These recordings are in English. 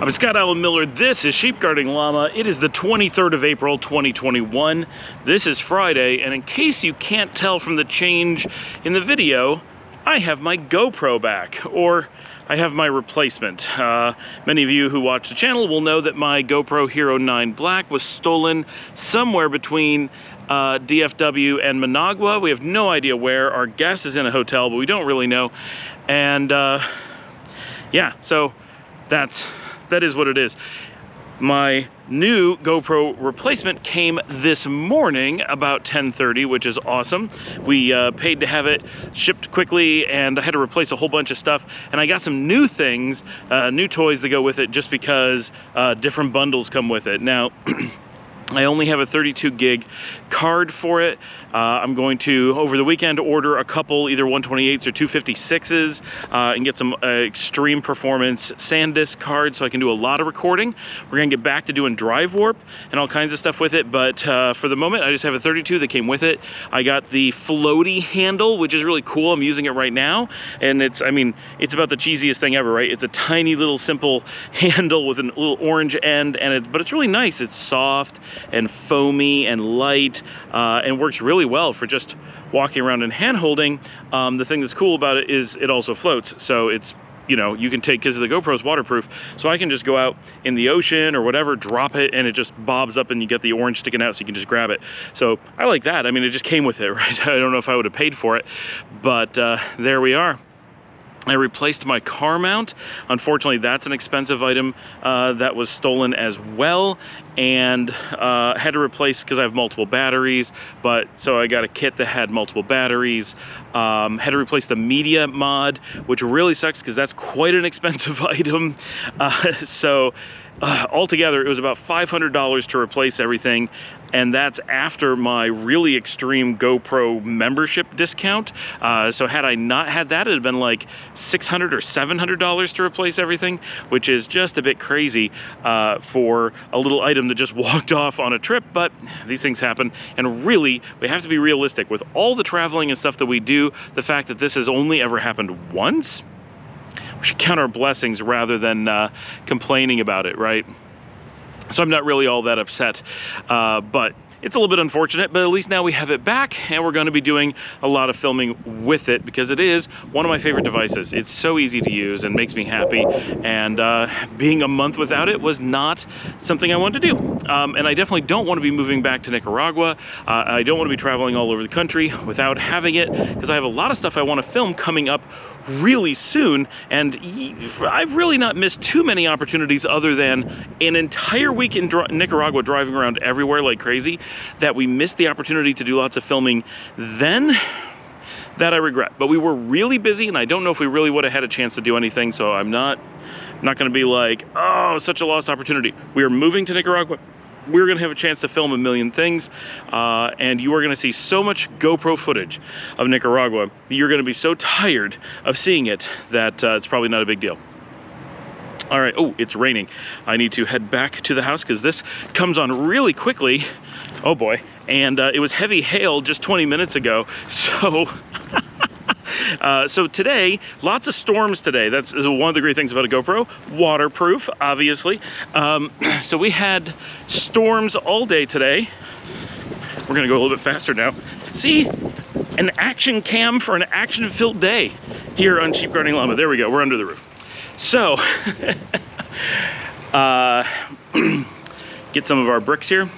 I'm Scott Allen Miller. This is Sheep Guarding Llama. It is the 23rd of April, 2021. This is Friday, and in case you can't tell from the change in the video, I have my GoPro back, or I have my replacement. Many of you who watch the channel will know that my GoPro Hero 9 Black was stolen somewhere between DFW and Managua. We have no idea where. Our guest is in a hotel, but we don't really know. And yeah, so that is what it is. My new GoPro replacement came this morning about 10:30, which is awesome. We paid to have it shipped quickly, and I had to replace a whole bunch of stuff. And I got some new things, new toys to go with it, just because different bundles come with it. Now, I only have a 32 gig card for it. I'm going to, over the weekend, order a couple either 128s or 256s and get some extreme performance SanDisk cards so I can do a lot of recording. We're gonna get back to doing drive warp and all kinds of stuff with it, but for the moment, I just have a 32 that came with it. I got the floaty handle, which is really cool. I'm using it right now, and it's about the cheesiest thing ever, right? It's a tiny little simple handle with a little orange end, but it's really nice. It's soft and foamy and light, and works really well for just walking around and hand holding. The thing that's cool about it is it also floats, so it's, you know, you can take, because the GoPro's waterproof, so I can just go out in the ocean or whatever, drop it, and it just bobs up and you get the orange sticking out so you can just grab it. So I like that. I mean, it just came with it, right? I don't know if I would have paid for it, but there we are. I replaced my car mount. Unfortunately, that's an expensive item that was stolen as well, and had to replace because I have multiple batteries. But so I got a kit that had multiple batteries. Had to replace the media mod, which really sucks because that's quite an expensive item. Altogether, it was about $500 to replace everything, and that's after my really extreme GoPro membership discount. So had I not had that, it'd have been like $600 or $700 to replace everything, which is just a bit crazy for a little item that just walked off on a trip, but these things happen. And really, we have to be realistic. With all the traveling and stuff that we do, the fact that this has only ever happened once, we should count our blessings rather than complaining about it, right? So I'm not really all that upset, but it's a little bit unfortunate, but at least now we have it back, and we're going to be doing a lot of filming with it because it is one of my favorite devices. It's so easy to use and makes me happy, and being a month without it was not something I wanted to do. And I definitely don't want to be moving back to Nicaragua. I don't want to be traveling all over the country without having it, because I have a lot of stuff I want to film coming up really soon, and I've really not missed too many opportunities other than an entire week in Nicaragua driving around everywhere like crazy, that we missed the opportunity to do lots of filming then. That I regret. But we were really busy, and I don't know if we really would have had a chance to do anything, so I'm not going to be like, oh, such a lost opportunity. We are moving to Nicaragua. We're going to have a chance to film a million things, and you are going to see so much GoPro footage of Nicaragua that you're going to be so tired of seeing it that it's probably not a big deal. All right, oh, it's raining. I need to head back to the house because this comes on really quickly. Oh boy, and it was heavy hail just 20 minutes ago, so so today, lots of storms today. That's one of the great things about a GoPro, waterproof, obviously. So we had storms all day today. We're gonna go a little bit faster now. See, an action cam for an action-filled day here on Sheep Guarding Llama. There we go, we're under the roof. So, get some of our bricks here.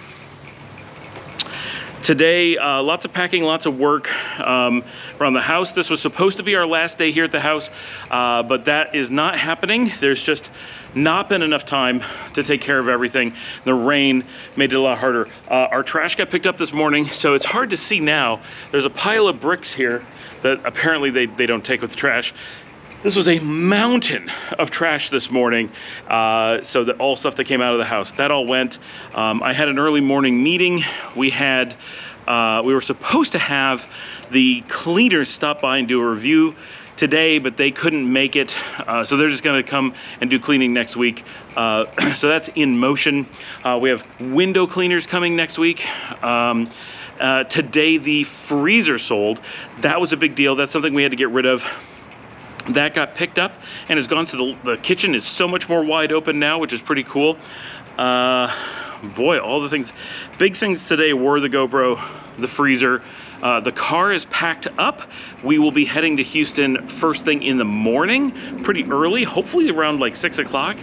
Today, lots of packing, lots of work around the house. This was supposed to be our last day here at the house, but that is not happening. There's just not been enough time to take care of everything. The rain made it a lot harder. Our trash got picked up this morning, so it's hard to see now. There's a pile of bricks here that apparently they don't take with the trash. This was a mountain of trash this morning, so that all stuff that came out of the house, that all went. I had an early morning meeting. We were supposed to have the cleaners stop by and do a review today, but they couldn't make it, so they're just gonna come and do cleaning next week. So that's in motion. We have window cleaners coming next week. Today the freezer sold. That was a big deal. That's something we had to get rid of. That got picked up and has gone to the kitchen is so much more wide open now, which is pretty cool. Boy, all the things, big things today were the GoPro, the freezer. The car is packed up. We will be heading to Houston first thing in the morning, pretty early, hopefully around like 6 o'clock.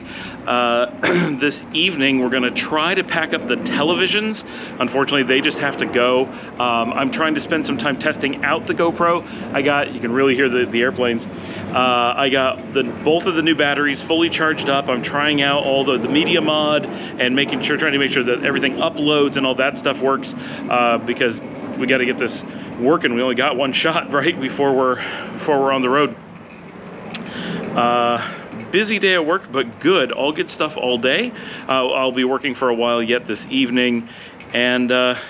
This evening, we're gonna try to pack up the televisions. Unfortunately, they just have to go. I'm trying to spend some time testing out the GoPro. You can really hear the airplanes. I got both of the new batteries fully charged up. I'm trying out all the media mod and trying to make sure that everything uploads and all that stuff works, because we got to get this working. We only got one shot right before we're on the road. Busy day at work, but good. All good stuff all day. I'll be working for a while yet this evening, and that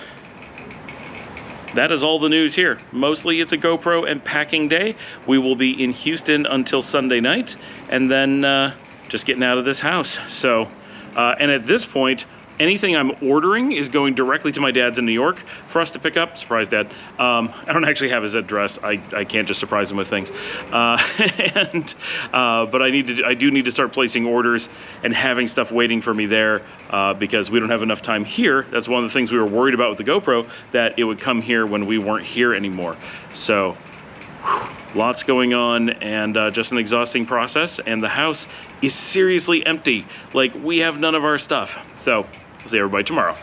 is all the news here. Mostly it's a GoPro and packing day. We will be in Houston until Sunday night, and then just getting out of this house. So, and at this point, anything I'm ordering is going directly to my dad's in New York for us to pick up. Surprise, Dad. I don't actually have his address. I can't just surprise him with things. But I do need to start placing orders and having stuff waiting for me there, because we don't have enough time here. That's one of the things we were worried about with the GoPro, that it would come here when we weren't here anymore. So, lots going on, and just an exhausting process, and the house is seriously empty. Like, we have none of our stuff. So, I'll see everybody tomorrow.